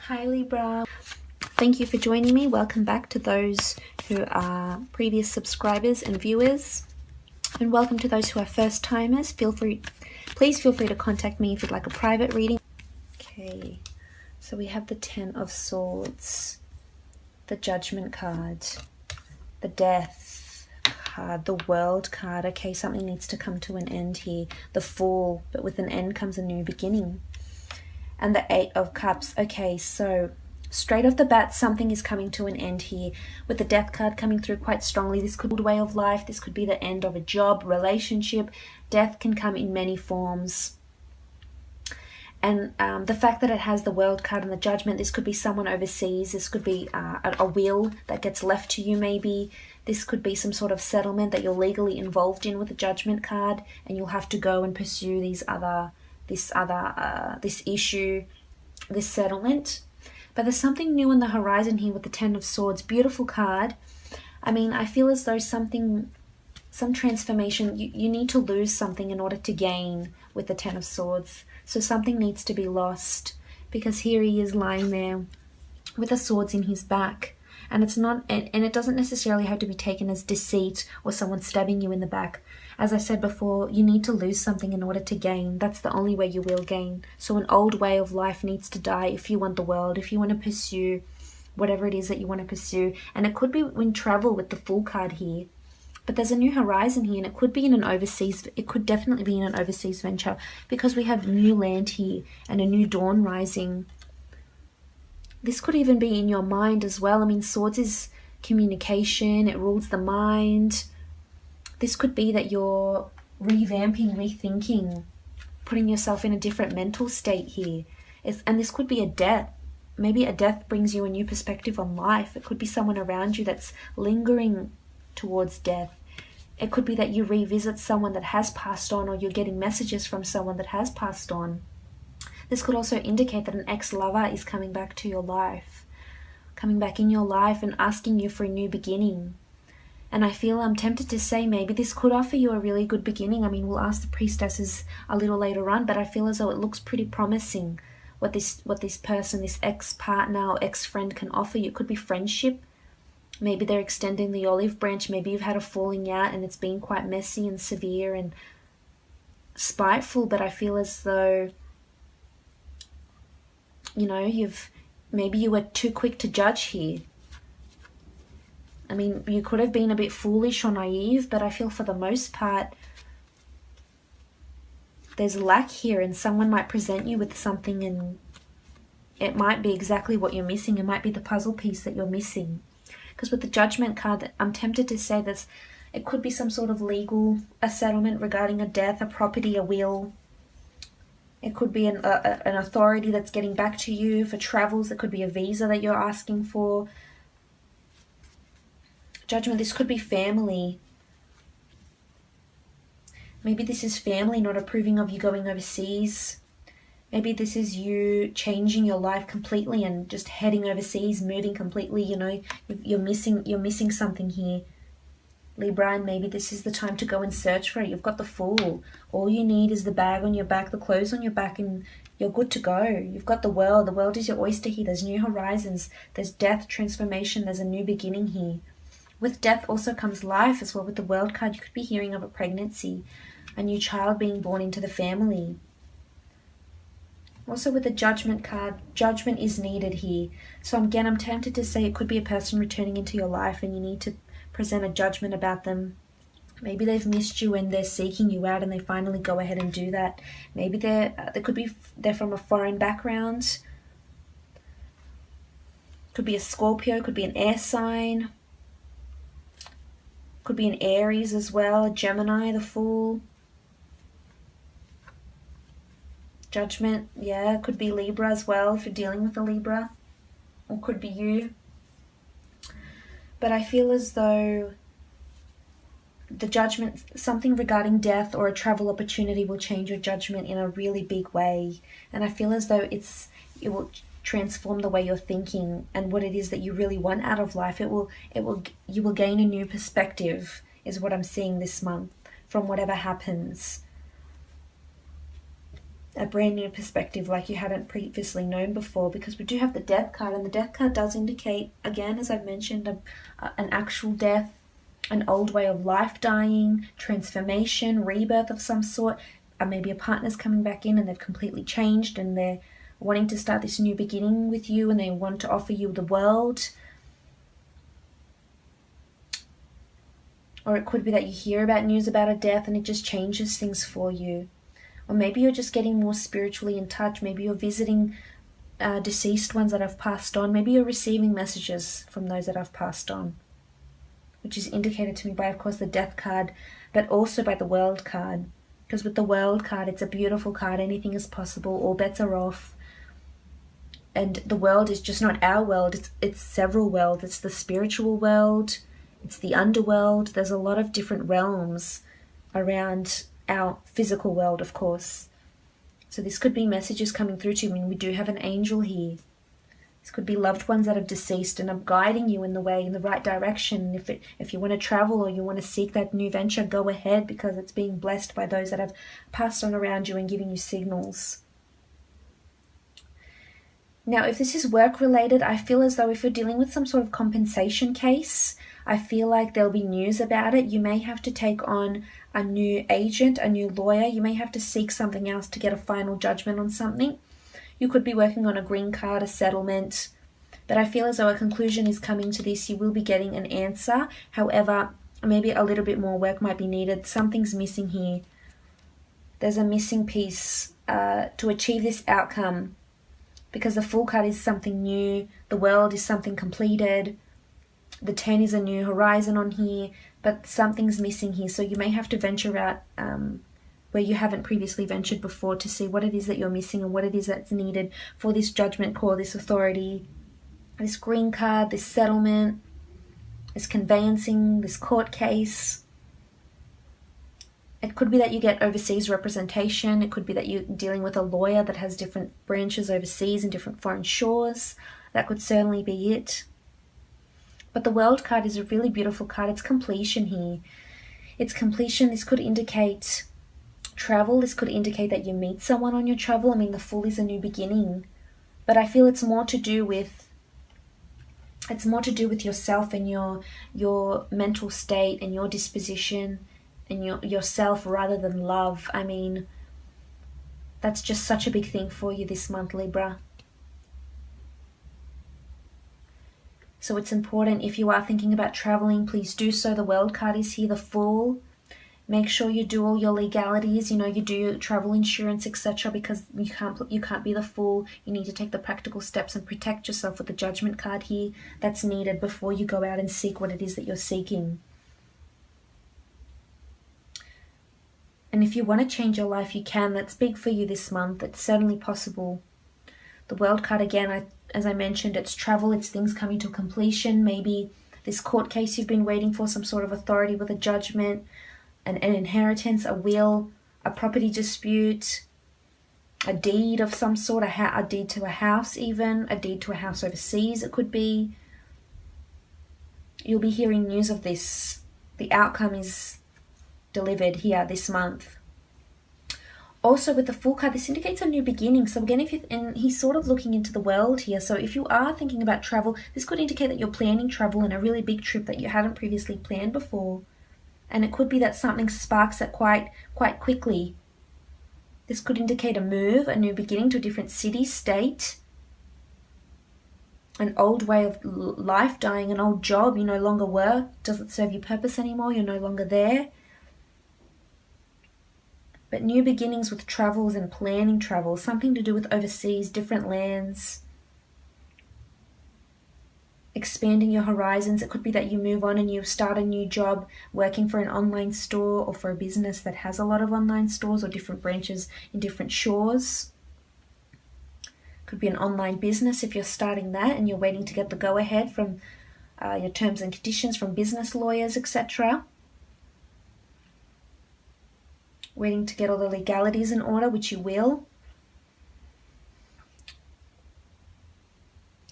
Hi Libra, thank you for joining me. Welcome back to those who are previous subscribers and viewers, and welcome to those who are first timers. Please feel free to contact me if you'd like a private reading. Okay, so we have the 10 of Swords, the Judgment card, the Death card, the World card. Okay, something needs to come to an end here. The Fool, but with an end comes a new beginning. And the 8 of Cups. Okay, so straight off the bat, something is coming to an end here. With the Death card coming through quite strongly, this could be a way of life. This could be the end of a job, relationship. Death can come in many forms. And the fact that it has the World card and the Judgment, this could be someone overseas. This could be a will that gets left to you maybe. This could be some sort of settlement that you're legally involved in with the Judgment card, and you'll have to go and pursue this issue, this settlement. But there's something new on the horizon here with the 10 of Swords. Beautiful card. I mean, I feel as though some transformation, you need to lose something in order to gain with the 10 of Swords. So something needs to be lost, because here he is lying there with the swords in his back. And it's not, and it doesn't necessarily have to be taken as deceit or someone stabbing you in the back. As I said before, you need to lose something in order to gain. That's the only way you will gain. So an old way of life needs to die if you want the world, if you want to pursue whatever it is that you want to pursue. And it could be in travel with the Fool card here. But there's a new horizon here, and it could be in an overseas, it could definitely be in an overseas venture, because we have new land here and a new dawn rising. This could even be in your mind as well. I mean, Swords is communication, it rules the mind. This could be that you're revamping, rethinking, putting yourself in a different mental state here. And this could be a death. Maybe a death brings you a new perspective on life. It could be someone around you that's lingering towards death. It could be that you revisit someone that has passed on, or you're getting messages from someone that has passed on. This could also indicate that an ex-lover is coming back to your life, coming back in your life and asking you for a new beginning. And I feel I'm tempted to say maybe this could offer you a really good beginning. I mean, we'll ask the priestesses a little later on, but I feel as though it looks pretty promising what this person, this ex-partner or ex-friend can offer you. It could be friendship. Maybe they're extending the olive branch. Maybe you've had a falling out and it's been quite messy and severe and spiteful, but I feel as though, you know, maybe you were too quick to judge here. I mean, you could have been a bit foolish or naive, but I feel for the most part, there's lack here, and someone might present you with something and it might be exactly what you're missing. It might be the puzzle piece that you're missing. Because with the Judgment card, I'm tempted to say this, it could be some sort of a settlement regarding a death, a property, a will. It could be an authority that's getting back to you for travels. It could be a visa that you're asking for. Judgment, this could be family. Maybe this is family not approving of you going overseas. Maybe this is you changing your life completely and just heading overseas, moving completely. You know, you're missing something here, Libra, and maybe this is the time to go and search for it. You've got the Fool. All you need is the bag on your back, the clothes on your back, and you're good to go. You've got the world. The world is your oyster here. There's new horizons. There's death, transformation. There's a new beginning here. With death also comes life as well. With the World card, you could be hearing of a pregnancy, a new child being born into the family. Also with the Judgment card, judgment is needed here. So again, I'm tempted to say it could be a person returning into your life and you need to present a judgment about them. Maybe they've missed you and they're seeking you out and they finally go ahead and do that. Maybe they're from a foreign background. Could be a Scorpio, could be an air sign. Could be an Aries as well, a Gemini, the Fool. Judgment, yeah, could be Libra as well if you're dealing with a Libra. Or could be you. But I feel as though the judgment, something regarding death or a travel opportunity will change your judgment in a really big way. And I feel as though it will transform the way you're thinking and what it is that you really want out of life. You will gain a new perspective, is what I'm seeing this month from whatever happens. a brand new perspective like you hadn't previously known before, because we do have the death card, and the death card does indicate, again, as I've mentioned, an actual death, an old way of life dying, transformation, rebirth of some sort. Maybe a partner's coming back in and they've completely changed and they're wanting to start this new beginning with you, and they want to offer you the world. Or it could be that you hear about news about a death and it just changes things for you. Or maybe you're just getting more spiritually in touch. Maybe you're visiting deceased ones that have passed on. Maybe you're receiving messages from those that have passed on, which is indicated to me by, of course, the death card, but also by the world card. Because with the world card, it's a beautiful card. Anything is possible. All bets are off. And the world is just not our world. It's several worlds. It's the spiritual world. It's the underworld. There's a lot of different realms around our physical world, of course. So this could be messages coming through to you. I mean, we do have an angel here. This could be loved ones that have deceased and are guiding you in the way, in the right direction. If you want to travel or you want to seek that new venture, go ahead, because it's being blessed by those that have passed on around you and giving you signals. Now, if this is work-related, I feel as though if you're dealing with some sort of compensation case, I feel like there'll be news about it. You may have to take on a new agent, a new lawyer. You may have to seek something else to get a final judgment on something. You could be working on a green card, a settlement. But I feel as though a conclusion is coming to this. You will be getting an answer. However, maybe a little bit more work might be needed. Something's missing here. There's a missing piece to achieve this outcome. Because the Fool card is something new. The World is something completed. The 10 is a new horizon on here. But something's missing here. So you may have to venture out where you haven't previously ventured before to see what it is that you're missing and what it is that's needed for this judgment call, this authority, this green card, this settlement, this conveyancing, this court case. It could be that you get overseas representation. It could be that you're dealing with a lawyer that has different branches overseas and different foreign shores. That could certainly be it. But the World card is a really beautiful card. It's completion here. It's completion. This could indicate travel. This could indicate that you meet someone on your travel. I mean, the Fool is a new beginning. But I feel it's more to do with yourself and your mental state and your disposition and yourself rather than love. I mean, that's just such a big thing for you this month, Libra. So it's important, if you are thinking about traveling, please do so. The World card is here, the Fool. Make sure you do all your legalities, you do your travel insurance, etc., because you can't be the Fool. You need to take the practical steps and protect yourself with the Judgment card here. That's needed before you go out and seek what it is that you're seeking. And if you want to change your life, you can. That's big for you this month. It's certainly possible. The World card, again, as I mentioned, it's travel. It's things coming to completion. Maybe this court case you've been waiting for, some sort of authority with a judgment, an inheritance, a will, a property dispute, a deed of some sort, a deed to a house even, a deed to a house overseas it could be. You'll be hearing news of this. The outcome is delivered here this month. Also with the Fool card, this indicates a new beginning. So again, and he's sort of looking into the world here. So if you are thinking about travel, this could indicate that you're planning travel and a really big trip that you hadn't previously planned before. And it could be that something sparks it quite quickly. This could indicate a move, a new beginning to a different city, state, an old way of life dying, an old job you no longer work, doesn't serve your purpose anymore, you're no longer there. But new beginnings with travels and planning travel, something to do with overseas, different lands, expanding your horizons. It could be that you move on and you start a new job working for an online store or for a business that has a lot of online stores or different branches in different shores. Could be an online business if you're starting that and you're waiting to get the go-ahead from your terms and conditions from business lawyers, etc. Waiting to get all the legalities in order, which you will.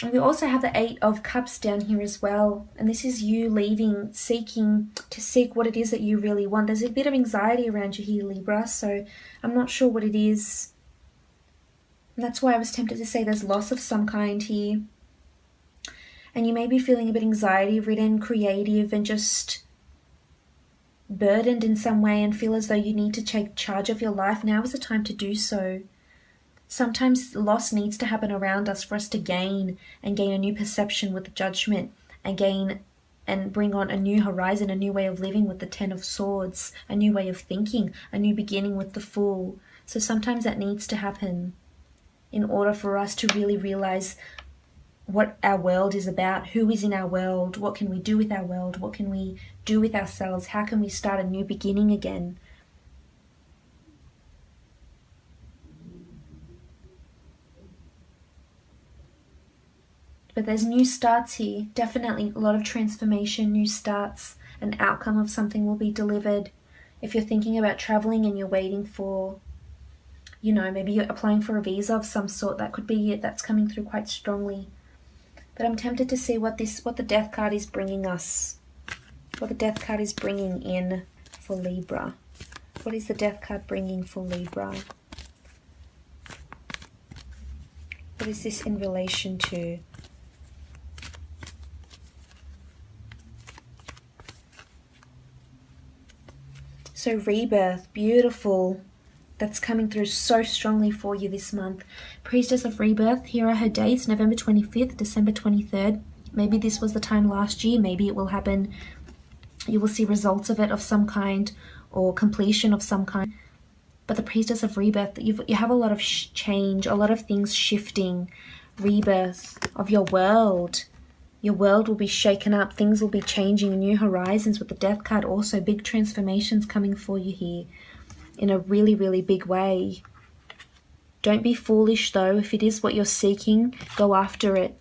And we also have the 8 of Cups down here as well. And this is you leaving, seeking to seek what it is that you really want. There's a bit of anxiety around you here, Libra, so I'm not sure what it is. And that's why I was tempted to say there's loss of some kind here. And you may be feeling a bit anxiety-ridden, creative, and just burdened in some way and feel as though you need to take charge of your life. Now is the time to do so. Sometimes loss needs to happen around us for us to gain a new perception with the Judgment, and bring on a new horizon, a new way of living with the Ten of Swords, a new way of thinking, a new beginning with the Fool. So sometimes that needs to happen in order for us to really realize what our world is about, who is in our world, what can we do with our world, what can we do with ourselves, how can we start a new beginning again. But there's new starts here, definitely a lot of transformation, new starts, an outcome of something will be delivered. If you're thinking about traveling and you're waiting for, you know, maybe you're applying for a visa of some sort, that could be it, that's coming through quite strongly. But I'm tempted to see what the Death card is bringing us, what the Death card is bringing in for Libra. What is the Death card bringing for Libra? What is this in relation to? So rebirth, beautiful. That's coming through so strongly for you this month. Priestess of Rebirth, here are her dates, November 25th, December 23rd. Maybe this was the time last year, maybe it will happen. You will see results of it of some kind, or completion of some kind. But the Priestess of Rebirth, you have a lot of change, a lot of things shifting. Rebirth of your world. Your world will be shaken up, things will be changing, new horizons with the Death card also, big transformations coming for you here in a really, really big way. Don't be foolish though. If it is what you're seeking, go after it.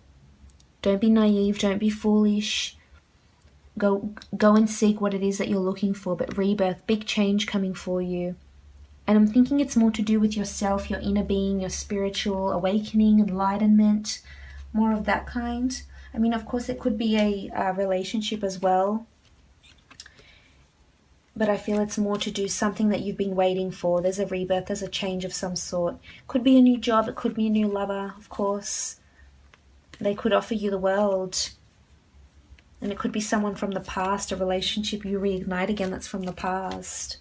Don't be naive, don't be foolish. Go and seek what it is that you're looking for. But rebirth, big change coming for you. And I'm thinking it's more to do with yourself, your inner being, your spiritual awakening, enlightenment, more of that kind. I mean, of course, it could be a relationship as well. But I feel it's more to do something that you've been waiting for. There's a rebirth, there's a change of some sort. Could be a new job, it could be a new lover, of course. They could offer you the world. And it could be someone from the past, a relationship you reignite again that's from the past.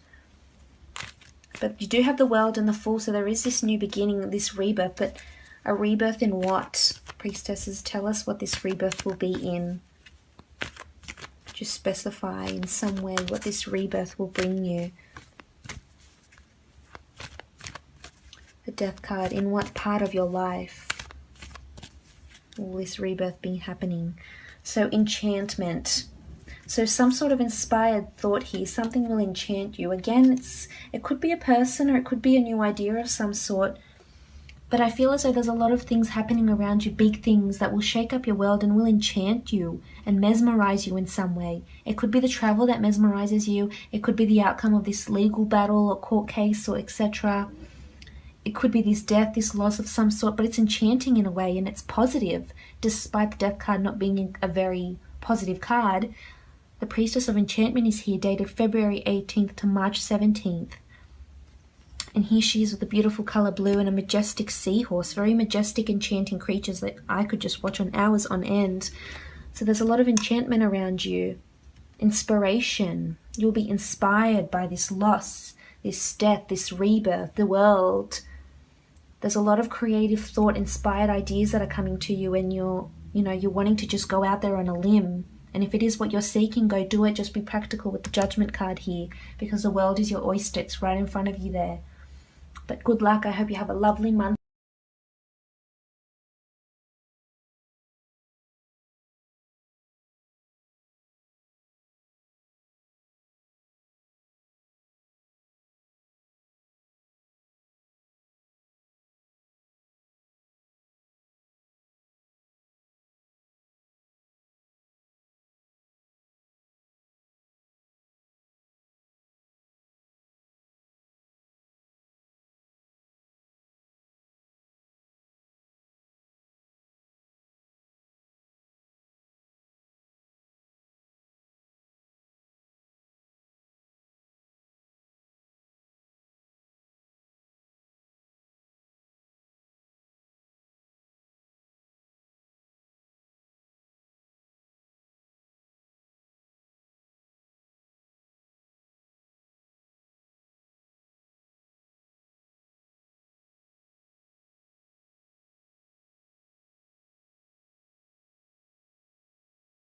But you do have the world and the Fool, so there is this new beginning, this rebirth. But a rebirth in what? Priestesses, tell us what this rebirth will be in. Just specify in some way what this rebirth will bring you. The Death card, in what part of your life will this rebirth be happening? So enchantment. So some sort of inspired thought here, something will enchant you. Again, it could be a person or it could be a new idea of some sort. But I feel as though there's a lot of things happening around you, big things that will shake up your world and will enchant you and mesmerize you in some way. It could be the travel that mesmerizes you. It could be the outcome of this legal battle or court case or etc. It could be this death, this loss of some sort, but it's enchanting in a way and it's positive. Despite the Death card not being a very positive card, the Priestess of Enchantment is here, dated February 18th to March 17th. And here she is with a beautiful colour blue and a majestic seahorse. Very majestic, enchanting creatures that I could just watch on hours on end. So there's a lot of enchantment around you. Inspiration. You'll be inspired by this loss, this death, this rebirth, the world. There's a lot of creative thought, inspired ideas that are coming to you, and you're wanting to just go out there on a limb. And if it is what you're seeking, go do it. Just be practical with the Judgment card here, because the world is your oyster. It's right in front of you there. But good luck. I hope you have a lovely month.